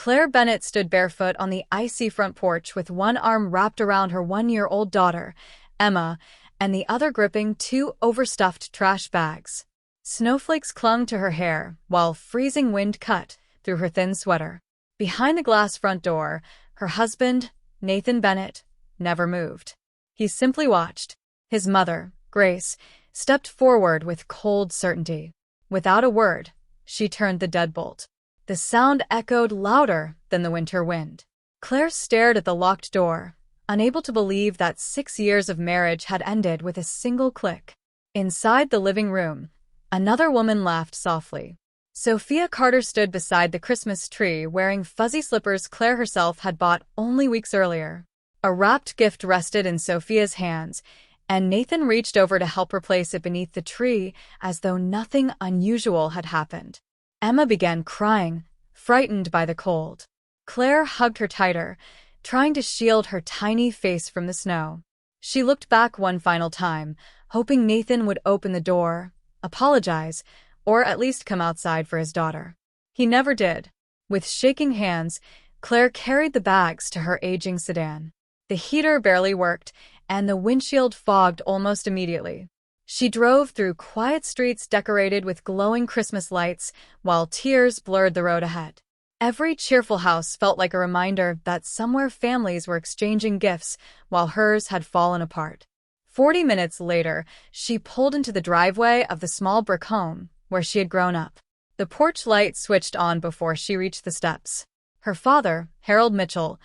Claire Bennett stood barefoot on the icy front porch with one arm wrapped around her 1-year-old daughter, Emma, and the other gripping 2 overstuffed trash bags. Snowflakes clung to her hair, while freezing wind cut through her thin sweater. Behind the glass front door, her husband, Nathan Bennett, never moved. He simply watched. His mother, Grace, stepped forward with cold certainty. Without a word, she turned the deadbolt. The sound echoed louder than the winter wind. Claire stared at the locked door, unable to believe that 6 years of marriage had ended with a single click. Inside the living room, another woman laughed softly. Sophia Carter stood beside the Christmas tree wearing fuzzy slippers Claire herself had bought only weeks earlier. A wrapped gift rested in Sophia's hands, and Nathan reached over to help her place it beneath the tree as though nothing unusual had happened. Emma began crying, frightened by the cold. Claire hugged her tighter, trying to shield her tiny face from the snow. She looked back one final time, hoping Nathan would open the door, apologize, or at least come outside for his daughter. He never did. With shaking hands, Claire carried the bags to her aging sedan. The heater barely worked, and the windshield fogged almost immediately. She drove through quiet streets decorated with glowing Christmas lights, while tears blurred the road ahead. Every cheerful house felt like a reminder that somewhere families were exchanging gifts while hers had fallen apart. 40 minutes later, she pulled into the driveway of the small brick home where she had grown up. The porch light switched on before she reached the steps. Her father, Harold Mitchell,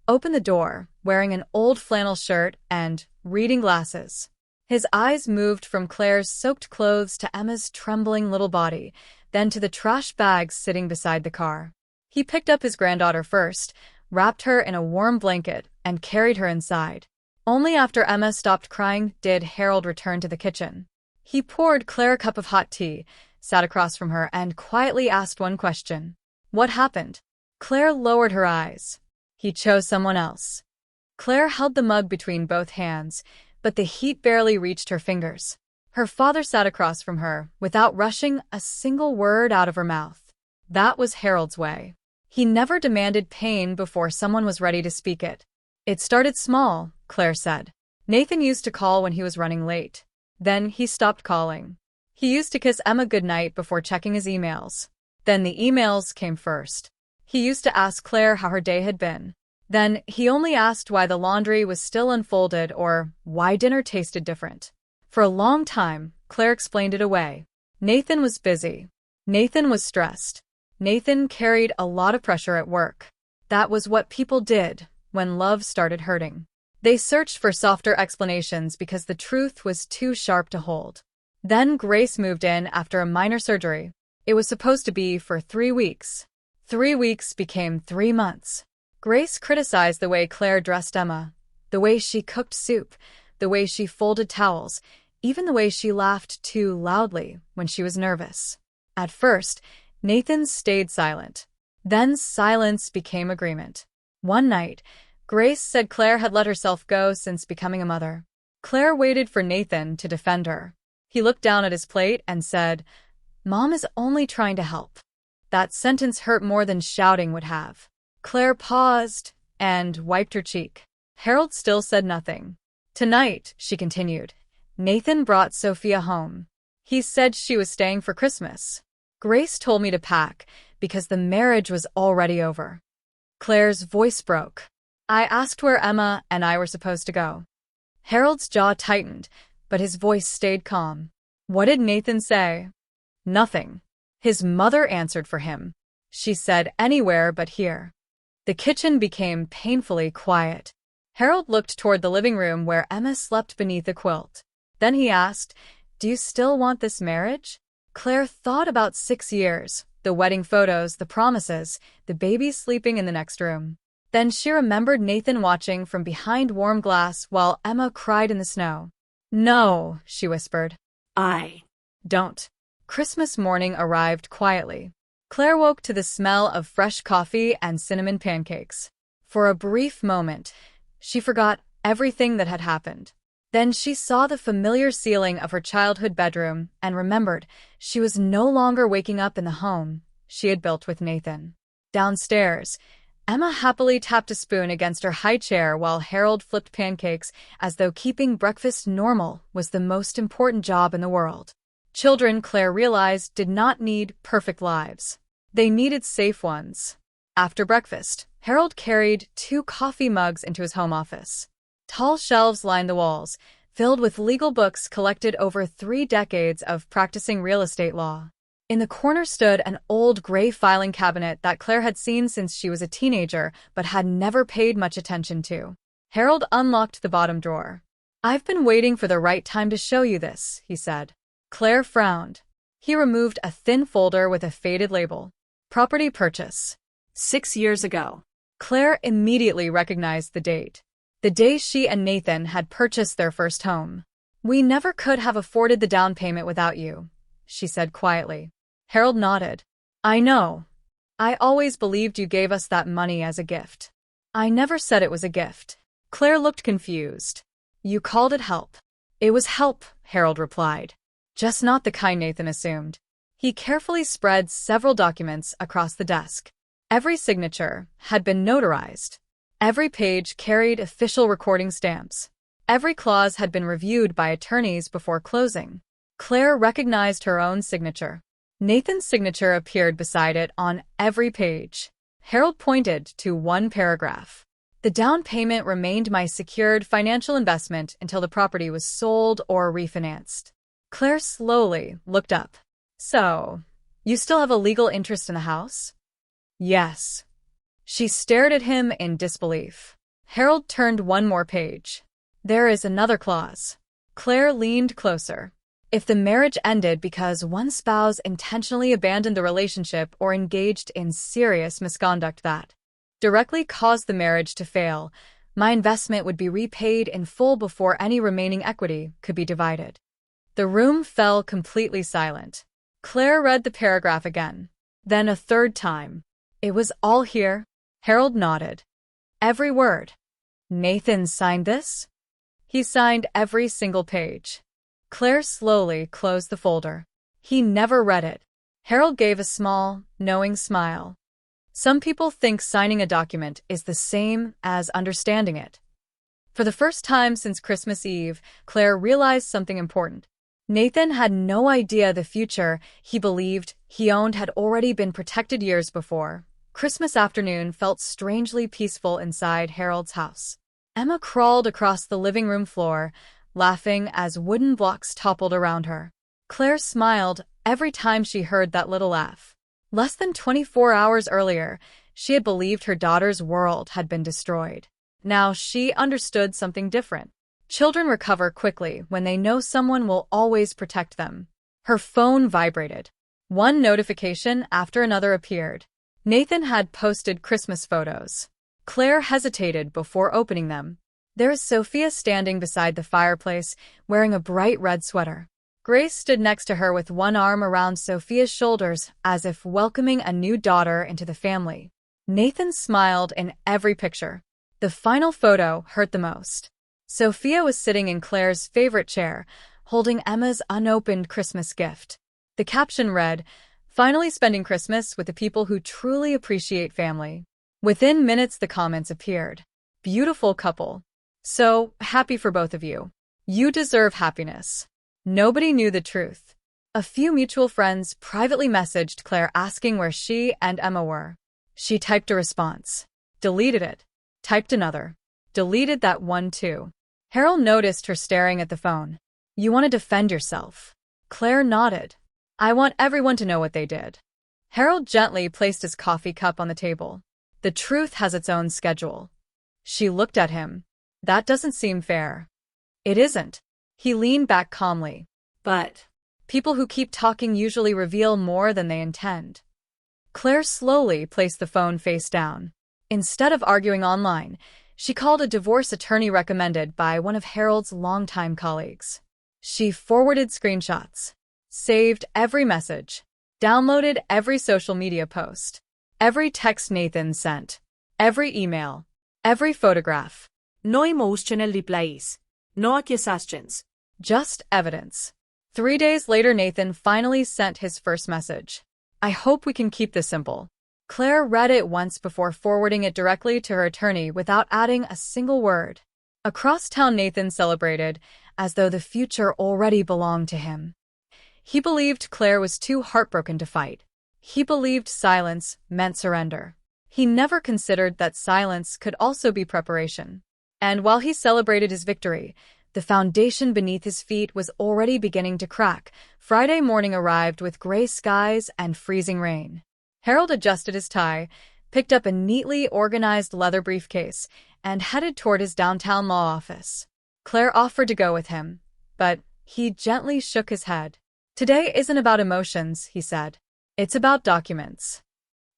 opened the door, wearing an old flannel shirt and reading glasses. His eyes moved from Claire's soaked clothes to Emma's trembling little body, then to the trash bags sitting beside the car. He picked up his granddaughter first, wrapped her in a warm blanket, and carried her inside. Only after Emma stopped crying did Harold return to the kitchen. He poured Claire a cup of hot tea, sat across from her, and quietly asked one question. What happened? Claire lowered her eyes. He chose someone else. Claire held the mug between both hands, but the heat barely reached her fingers. Her father sat across from her, without rushing a single word out of her mouth. That was Harold's way. He never demanded pain before someone was ready to speak it. It started small, Claire said. Nathan used to call when he was running late. Then he stopped calling. He used to kiss Emma goodnight before checking his emails. Then the emails came first. He used to ask Claire how her day had been. Then he only asked why the laundry was still unfolded or why dinner tasted different. For a long time, Claire explained it away. Nathan was busy. Nathan was stressed. Nathan carried a lot of pressure at work. That was what people did when love started hurting. They searched for softer explanations because the truth was too sharp to hold. Then Grace moved in after a minor surgery. It was supposed to be for 3 weeks. 3 weeks became 3 months. Grace criticized the way Claire dressed Emma, the way she cooked soup, the way she folded towels, even the way she laughed too loudly when she was nervous. At first, Nathan stayed silent. Then silence became agreement. One night, Grace said Claire had let herself go since becoming a mother. Claire waited for Nathan to defend her. He looked down at his plate and said, "Mom is only trying to help." That sentence hurt more than shouting would have. Claire paused and wiped her cheek. Harold still said nothing. "Tonight," she continued, "Nathan brought Sophia home. He said she was staying for Christmas. Grace told me to pack because the marriage was already over." Claire's voice broke. "I asked where Emma and I were supposed to go." Harold's jaw tightened, but his voice stayed calm. "What did Nathan say?" "Nothing." His mother answered for him. She said anywhere but here. The kitchen became painfully quiet. Harold looked toward the living room where Emma slept beneath a quilt. Then he asked, "Do you still want this marriage?" Claire thought about 6 years, the wedding photos, the promises, the baby sleeping in the next room. Then she remembered Nathan watching from behind warm glass while Emma cried in the snow. "No," she whispered. "I don't." Christmas morning arrived quietly. Claire woke to the smell of fresh coffee and cinnamon pancakes. For a brief moment, she forgot everything that had happened. Then she saw the familiar ceiling of her childhood bedroom and remembered she was no longer waking up in the home she had built with Nathan. Downstairs, Emma happily tapped a spoon against her high chair while Harold flipped pancakes as though keeping breakfast normal was the most important job in the world. Children, Claire realized, did not need perfect lives. They needed safe ones. After breakfast, Harold carried 2 coffee mugs into his home office. Tall shelves lined the walls, filled with legal books collected over 3 decades of practicing real estate law. In the corner stood an old gray filing cabinet that Claire had seen since she was a teenager but had never paid much attention to. Harold unlocked the bottom drawer. "I've been waiting for the right time to show you this," he said. Claire frowned. He removed a thin folder with a faded label. Property purchase. 6 years ago. Claire immediately recognized the date. The day she and Nathan had purchased their first home. "We never could have afforded the down payment without you," she said quietly. Harold nodded. "I know. I always believed you gave us that money as a gift." "I never said it was a gift." Claire looked confused. "You called it help." "It was help," Harold replied. "Just not the kind Nathan assumed." He carefully spread several documents across the desk. Every signature had been notarized. Every page carried official recording stamps. Every clause had been reviewed by attorneys before closing. Claire recognized her own signature. Nathan's signature appeared beside it on every page. Harold pointed to one paragraph. "The down payment remained my secured financial investment until the property was sold or refinanced." Claire slowly looked up. "So, you still have a legal interest in the house?" "Yes." She stared at him in disbelief. Harold turned one more page. "There is another clause." Claire leaned closer. "If the marriage ended because one spouse intentionally abandoned the relationship or engaged in serious misconduct that directly caused the marriage to fail, my investment would be repaid in full before any remaining equity could be divided." The room fell completely silent. Claire read the paragraph again, then a third time. "It was all here?" Harold nodded. "Every word." "Nathan signed this?" "He signed every single page." Claire slowly closed the folder. "He never read it." Harold gave a small, knowing smile. "Some people think signing a document is the same as understanding it." For the first time since Christmas Eve, Claire realized something important. Nathan had no idea the future he believed he owned had already been protected years before. Christmas afternoon felt strangely peaceful inside Harold's house. Emma crawled across the living room floor, laughing as wooden blocks toppled around her. Claire smiled every time she heard that little laugh. Less than 24 hours earlier, she had believed her daughter's world had been destroyed. Now she understood something different. Children recover quickly when they know someone will always protect them. Her phone vibrated. One notification after another appeared. Nathan had posted Christmas photos. Claire hesitated before opening them. There is Sophia standing beside the fireplace, wearing a bright red sweater. Grace stood next to her with one arm around Sophia's shoulders, as if welcoming a new daughter into the family. Nathan smiled in every picture. The final photo hurt the most. Sophia was sitting in Claire's favorite chair, holding Emma's unopened Christmas gift. The caption read, "Finally spending Christmas with the people who truly appreciate family." Within minutes, the comments appeared. "Beautiful couple. So happy for both of you. You deserve happiness." Nobody knew the truth. A few mutual friends privately messaged Claire asking where she and Emma were. She typed a response. Deleted it. Typed another. Deleted that one too. Harold noticed her staring at the phone. "You want to defend yourself?" Claire nodded. "I want everyone to know what they did." Harold gently placed his coffee cup on the table. "The truth has its own schedule." She looked at him. "That doesn't seem fair." "It isn't." He leaned back calmly. "But people who keep talking usually reveal more than they intend." Claire slowly placed the phone face down. Instead of arguing online, she called a divorce attorney recommended by one of Harold's longtime colleagues. She forwarded screenshots, saved every message, downloaded every social media post, every text Nathan sent, every email, every photograph. No emotional replies. No accusations. Just evidence. 3 days later, Nathan finally sent his first message. "I hope we can keep this simple." Claire read it once before forwarding it directly to her attorney without adding a single word. Across town, Nathan celebrated, as though the future already belonged to him. He believed Claire was too heartbroken to fight. He believed silence meant surrender. He never considered that silence could also be preparation. And while he celebrated his victory, the foundation beneath his feet was already beginning to crack. Friday morning arrived with gray skies and freezing rain. Harold adjusted his tie, picked up a neatly organized leather briefcase, and headed toward his downtown law office. Claire offered to go with him, but he gently shook his head. "Today isn't about emotions," he said. "It's about documents."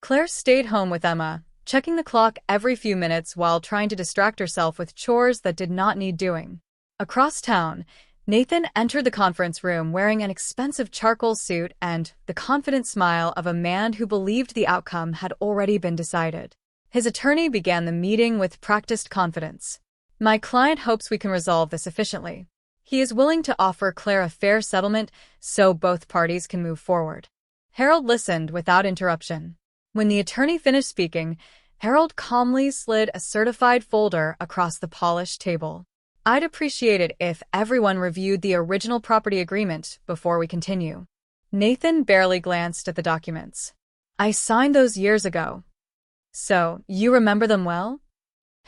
Claire stayed home with Emma, checking the clock every few minutes while trying to distract herself with chores that did not need doing. Across town, Nathan entered the conference room wearing an expensive charcoal suit and the confident smile of a man who believed the outcome had already been decided. His attorney began the meeting with practiced confidence. "My client hopes we can resolve this efficiently. He is willing to offer Claire a fair settlement so both parties can move forward." Harold listened without interruption. When the attorney finished speaking, Harold calmly slid a certified folder across the polished table. "I'd appreciate it if everyone reviewed the original property agreement before we continue." Nathan barely glanced at the documents. "I signed those years ago." "So, you remember them well?"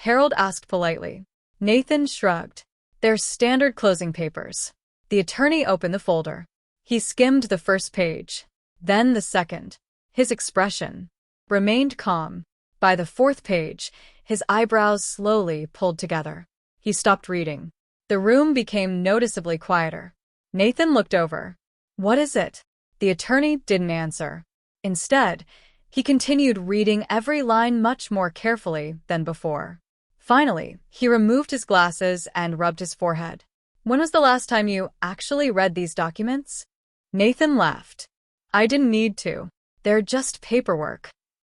Harold asked politely. Nathan shrugged. "They're standard closing papers." The attorney opened the folder. He skimmed the first page, then the second. His expression remained calm. By the fourth page, his eyebrows slowly pulled together. He stopped reading. The room became noticeably quieter. Nathan looked over. "What is it?" The attorney didn't answer. Instead, he continued reading every line much more carefully than before. Finally, he removed his glasses and rubbed his forehead. "When was the last time you actually read these documents?" Nathan laughed. "I didn't need to. They're just paperwork."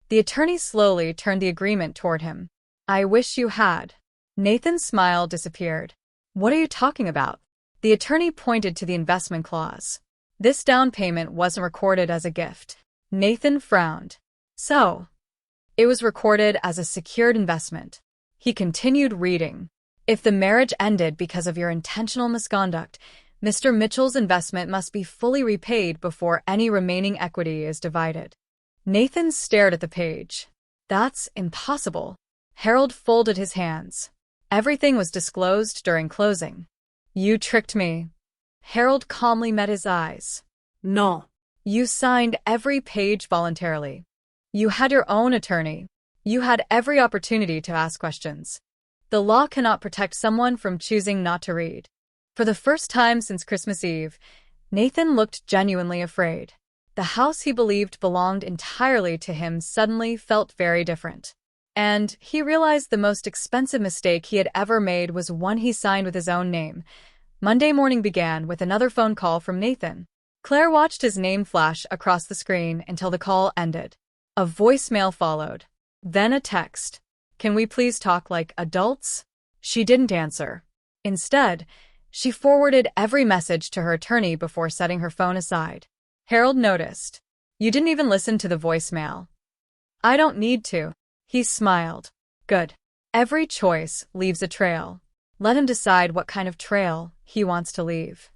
The attorney slowly turned the agreement toward him. "I wish you had." Nathan's smile disappeared. "What are you talking about?" The attorney pointed to the investment clause. "This down payment wasn't recorded as a gift." Nathan frowned. "So, it was recorded as a secured investment." He continued reading. "If the marriage ended because of your intentional misconduct, Mr. Mitchell's investment must be fully repaid before any remaining equity is divided." Nathan stared at the page. "That's impossible." Harold folded his hands. "Everything was disclosed during closing." "You tricked me." Harold calmly met his eyes. No. "You signed every page voluntarily. You had your own attorney. You had every opportunity to ask questions. The law cannot protect someone from choosing not to read." For the first time since Christmas Eve, Nathan looked genuinely afraid. The house he believed belonged entirely to him suddenly felt very different. And he realized the most expensive mistake he had ever made was one he signed with his own name. Monday morning began with another phone call from Nathan. Claire watched his name flash across the screen until the call ended. A voicemail followed. Then a text. "Can we please talk like adults?" She didn't answer. Instead, she forwarded every message to her attorney before setting her phone aside. Harold noticed. "You didn't even listen to the voicemail." "I don't need to." He smiled. "Good. Every choice leaves a trail. Let him decide what kind of trail he wants to leave."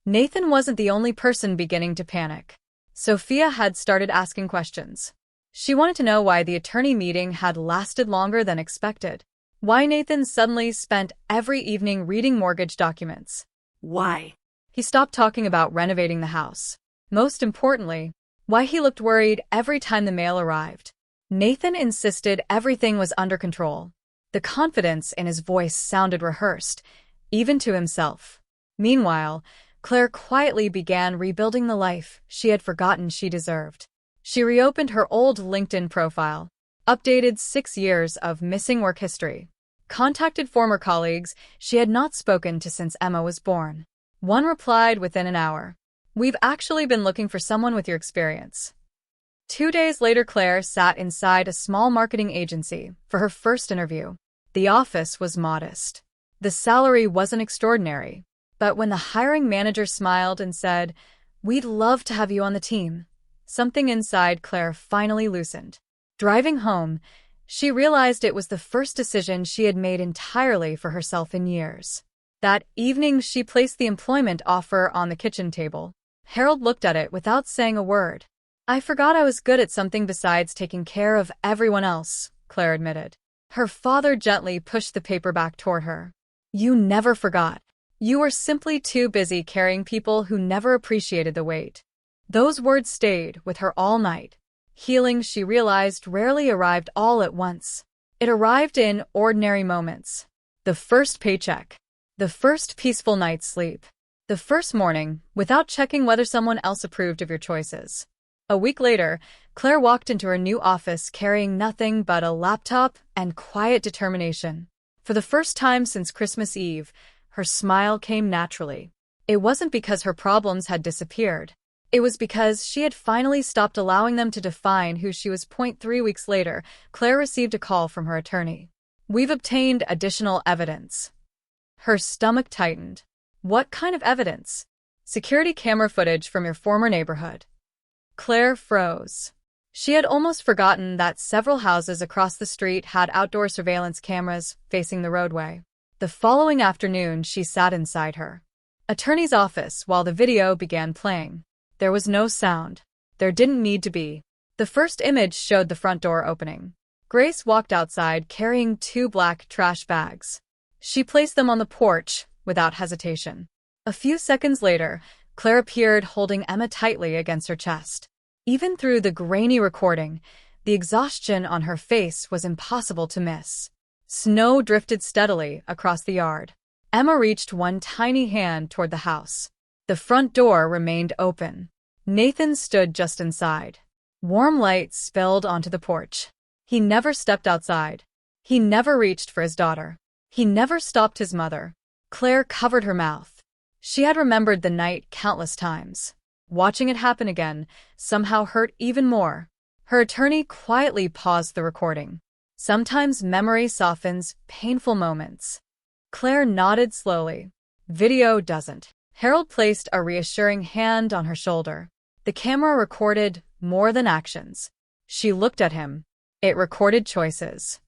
Nathan wasn't the only person beginning to panic. Sophia had started asking questions. She wanted to know why the attorney meeting had lasted longer than expected. Why Nathan suddenly spent every evening reading mortgage documents. Why? He stopped talking about renovating the house. Most importantly, why he looked worried every time the mail arrived. Nathan insisted everything was under control. The confidence in his voice sounded rehearsed, even to himself. Meanwhile, Claire quietly began rebuilding the life she had forgotten she deserved. She reopened her old LinkedIn profile, updated 6 years of missing work history, contacted former colleagues she had not spoken to since Emma was born. One replied within an hour. "We've actually been looking for someone with your experience." 2 days later, Claire sat inside a small marketing agency for her first interview. The office was modest. The salary wasn't extraordinary. But when the hiring manager smiled and said, "We'd love to have you on the team," something inside Claire finally loosened. Driving home, she realized it was the first decision she had made entirely for herself in years. That evening, she placed the employment offer on the kitchen table. Harold looked at it without saying a word. "I forgot I was good at something besides taking care of everyone else," Claire admitted. Her father gently pushed the paper back toward her. "You never forgot. You were simply too busy carrying people who never appreciated the weight." Those words stayed with her all night. Healing, she realized, rarely arrived all at once. It arrived in ordinary moments. The first paycheck. The first peaceful night's sleep. The first morning, without checking whether someone else approved of your choices. A week later, Claire walked into her new office carrying nothing but a laptop and quiet determination. For the first time since Christmas Eve, her smile came naturally. It wasn't because her problems had disappeared. It was because she had finally stopped allowing them to define who she was. 3 weeks later, Claire received a call from her attorney. "We've obtained additional evidence." Her stomach tightened. "What kind of evidence?" "Security camera footage from your former neighborhood." Claire froze. She had almost forgotten that several houses across the street had outdoor surveillance cameras facing the roadway. The following afternoon, she sat inside her attorney's office while the video began playing. There was no sound. There didn't need to be. The first image showed the front door opening. Grace walked outside carrying 2 black trash bags. She placed them on the porch without hesitation. A few seconds later, Claire appeared holding Emma tightly against her chest. Even through the grainy recording, the exhaustion on her face was impossible to miss. Snow drifted steadily across the yard. Emma reached one tiny hand toward the house. The front door remained open. Nathan stood just inside. Warm light spilled onto the porch. He never stepped outside. He never reached for his daughter. He never stopped his mother. Claire covered her mouth. She had remembered the night countless times. Watching it happen again somehow hurt even more. Her attorney quietly paused the recording. Sometimes memory softens painful moments. Claire nodded slowly. Video doesn't. Harold placed a reassuring hand on her shoulder. The camera recorded more than actions. She looked at him. It recorded choices.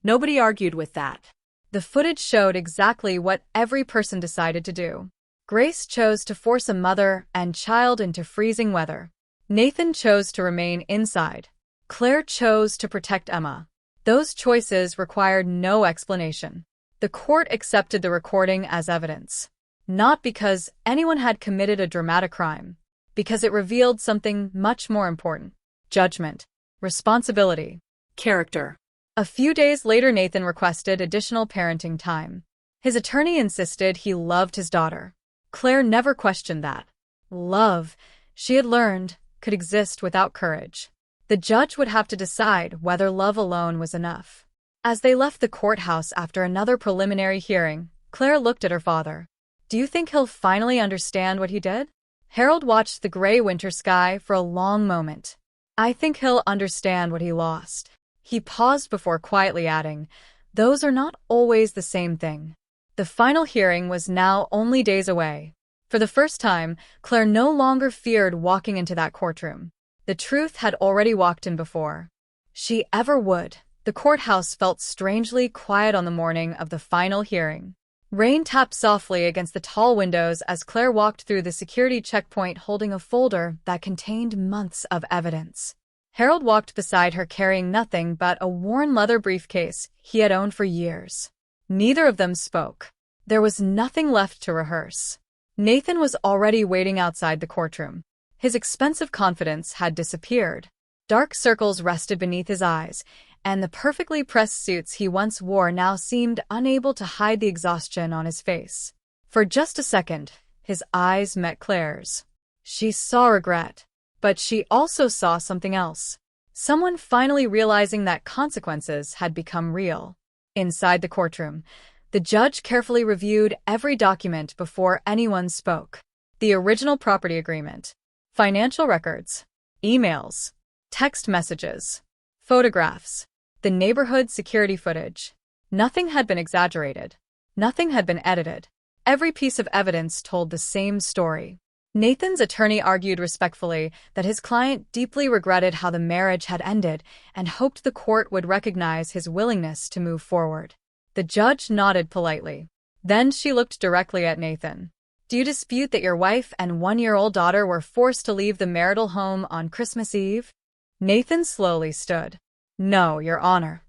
Nobody argued with that. The footage showed exactly what every person decided to do. Grace chose to force a mother and child into freezing weather. Nathan chose to remain inside. Claire chose to protect Emma. Those choices required no explanation. The court accepted the recording as evidence. Not because anyone had committed a dramatic crime, because it revealed something much more important: judgment, responsibility, Character. A few days later, Nathan requested additional parenting time. His attorney insisted he loved his daughter. Claire never questioned that. Love, she had learned, could exist without courage. The judge would have to decide whether love alone was enough. As they left the courthouse after another preliminary hearing, Claire looked at her father. "Do you think he'll finally understand what he did?" Harold watched the gray winter sky for a long moment. "I think he'll understand what he lost." He paused before quietly adding, "Those are not always the same thing." The final hearing was now only days away. For the first time, Claire no longer feared walking into that courtroom. The truth had already walked in before she ever would. The courthouse felt strangely quiet on the morning of the final hearing. Rain tapped softly against the tall windows as Claire walked through the security checkpoint holding a folder that contained months of evidence. Harold walked beside her carrying nothing but a worn leather briefcase he had owned for years. Neither of them spoke. There was nothing left to rehearse. Nathan was already waiting outside the courtroom. His expensive confidence had disappeared. Dark circles rested beneath his eyes, and the perfectly pressed suits he once wore now seemed unable to hide the exhaustion on his face. For just a second, his eyes met Claire's. She saw regret, but she also saw something else. Someone finally realizing that consequences had become real. Inside the courtroom, the judge carefully reviewed every document before anyone spoke. The original property agreement, financial records, emails, text messages, photographs, the neighborhood security footage. Nothing had been exaggerated. Nothing had been edited. Every piece of evidence told the same story. Nathan's attorney argued respectfully that his client deeply regretted how the marriage had ended and hoped the court would recognize his willingness to move forward. The judge nodded politely. Then she looked directly at Nathan. Do you dispute that your wife and one-year-old daughter were forced to leave the marital home on Christmas Eve? Nathan slowly stood. No, Your Honor.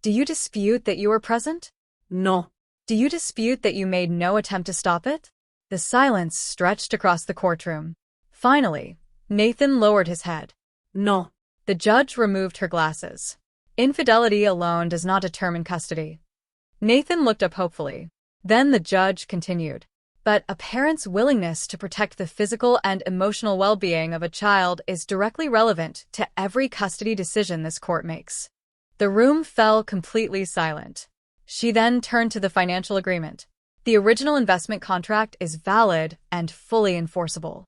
Do you dispute that you were present? No. Do you dispute that you made no attempt to stop it? The silence stretched across the courtroom. Finally, Nathan lowered his head. No. The judge removed her glasses. Infidelity alone does not determine custody. Nathan looked up hopefully. Then the judge continued. But a parent's willingness to protect the physical and emotional well-being of a child is directly relevant to every custody decision this court makes. The room fell completely silent. She then turned to the financial agreement. The original investment contract is valid and fully enforceable.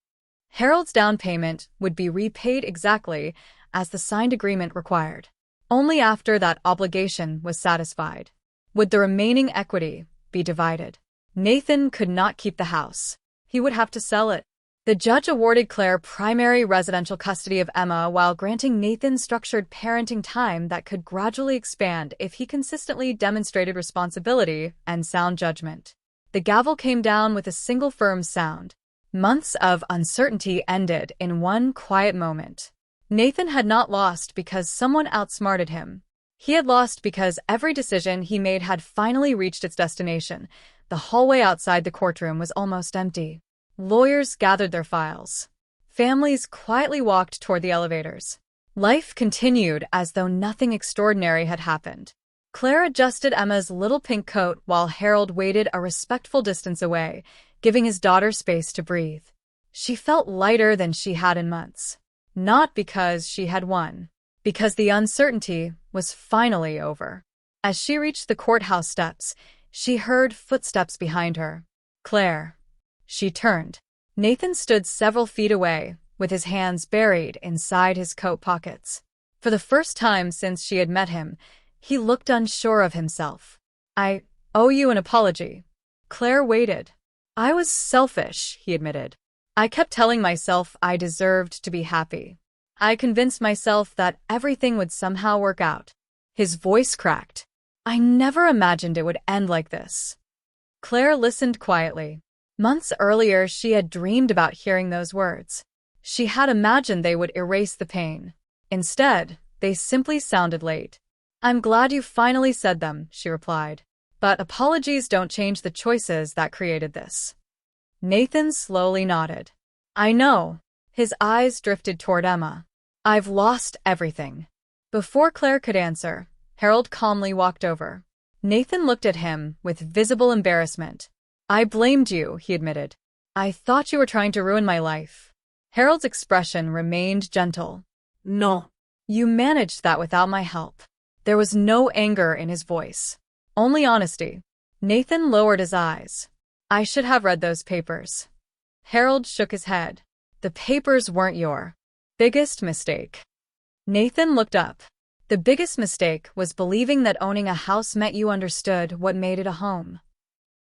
Harold's down payment would be repaid exactly as the signed agreement required. Only after that obligation was satisfied would the remaining equity be divided. Nathan could not keep the house. He would have to sell it. The judge awarded Claire primary residential custody of Emma while granting Nathan structured parenting time that could gradually expand if he consistently demonstrated responsibility and sound judgment. The gavel came down with a single firm sound. Months of uncertainty ended in one quiet moment. Nathan had not lost because someone outsmarted him. He had lost because every decision he made had finally reached its destination. The hallway outside the courtroom was almost empty. Lawyers gathered their files. Families quietly walked toward the elevators. Life continued as though nothing extraordinary had happened. Claire adjusted Emma's little pink coat while Harold waited a respectful distance away, giving his daughter space to breathe. She felt lighter than she had in months. Not because she had won, because the uncertainty was finally over. As she reached the courthouse steps, she heard footsteps behind her. Claire. She turned. Nathan stood several feet away, with his hands buried inside his coat pockets. For the first time since she had met him, he looked unsure of himself. I owe you an apology. Claire waited. I was selfish, he admitted. I kept telling myself I deserved to be happy. I convinced myself that everything would somehow work out. His voice cracked. I never imagined it would end like this. Claire listened quietly. Months earlier, she had dreamed about hearing those words. She had imagined they would erase the pain. Instead, they simply sounded late. I'm glad you finally said them, she replied. But apologies don't change the choices that created this. Nathan slowly nodded. I know. His eyes drifted toward Emma. I've lost everything. Before Claire could answer, Harold calmly walked over. Nathan looked at him with visible embarrassment. I blamed you, he admitted. I thought you were trying to ruin my life. Harold's expression remained gentle. No. You managed that without my help. There was no anger in his voice. Only honesty. Nathan lowered his eyes. I should have read those papers. Harold shook his head. The papers weren't your biggest mistake. Nathan looked up. The biggest mistake was believing that owning a house meant you understood what made it a home.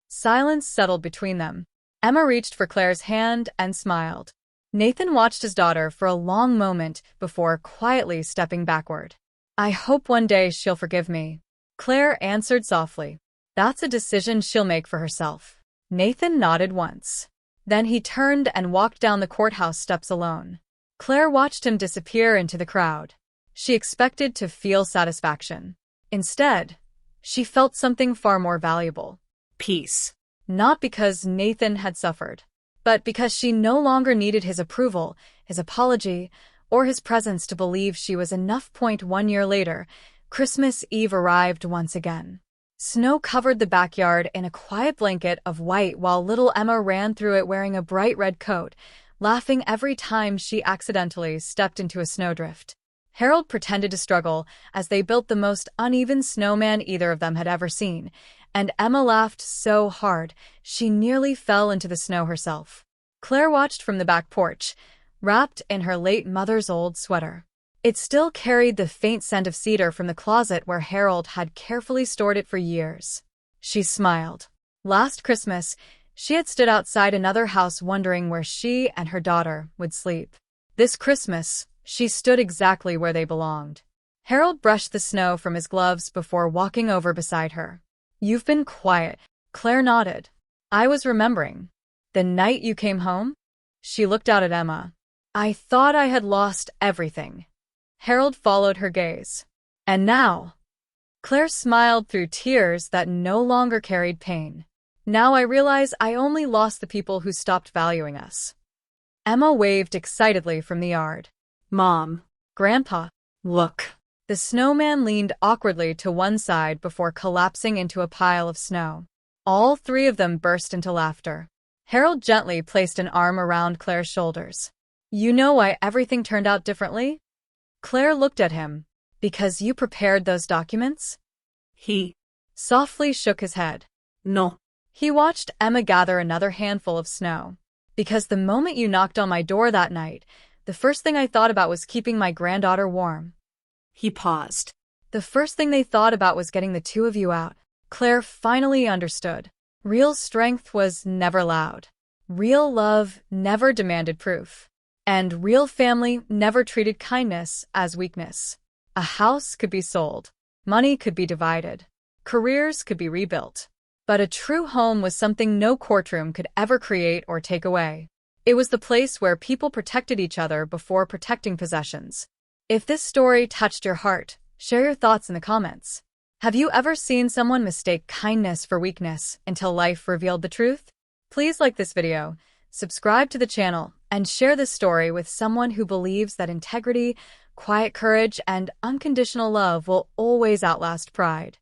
Silence settled between them. Emma reached for Claire's hand and smiled. Nathan watched his daughter for a long moment before quietly stepping backward. I hope one day she'll forgive me. Claire answered softly. That's a decision she'll make for herself. Nathan nodded once. Then he turned and walked down the courthouse steps alone. Claire watched him disappear into the crowd. She expected to feel satisfaction. Instead, she felt something far more valuable. Peace. Not because Nathan had suffered, but because she no longer needed his approval, his apology, or his presence to believe she was enough. 1 year later, Christmas Eve arrived once again. Snow covered the backyard in a quiet blanket of white while little Emma ran through it wearing a bright red coat, laughing every time she accidentally stepped into a snowdrift. Harold pretended to struggle as they built the most uneven snowman either of them had ever seen, and Emma laughed so hard she nearly fell into the snow herself. Claire watched from the back porch, wrapped in her late mother's old sweater. It still carried the faint scent of cedar from the closet where Harold had carefully stored it for years. She smiled. Last Christmas, She had stood outside another house wondering where she and her daughter would sleep. This Christmas, she stood exactly where they belonged. Harold brushed the snow from his gloves before walking over beside her. "You've been quiet." Claire nodded. "I was remembering. The night you came home?" She looked out at Emma. "I thought I had lost everything." Harold followed her gaze. "And now?" Claire smiled through tears that no longer carried pain. "Now I realize I only lost the people who stopped valuing us." Emma waved excitedly from the yard. Mom. "Grandpa." Look. The snowman leaned awkwardly to one side before collapsing into a pile of snow. All three of them burst into laughter. Harold gently placed an arm around Claire's shoulders. "You know why everything turned out differently?" Claire looked at him. "Because you prepared those documents?" He Softly shook his head. No. He watched Emma gather another handful of snow. "Because the moment you knocked on my door that night, the first thing I thought about was keeping my granddaughter warm." He paused. "The first thing they thought about was getting the two of you out." Claire finally understood. Real strength was never loud. Real love never demanded proof. And real family never treated kindness as weakness. A house could be sold. Money could be divided. Careers could be rebuilt. But a true home was something no courtroom could ever create or take away. It was the place where people protected each other before protecting possessions. If this story touched your heart, share your thoughts in the comments. Have you ever seen someone mistake kindness for weakness until life revealed the truth? Please like this video, subscribe to the channel, and share this story with someone who believes that integrity, quiet courage, and unconditional love will always outlast pride.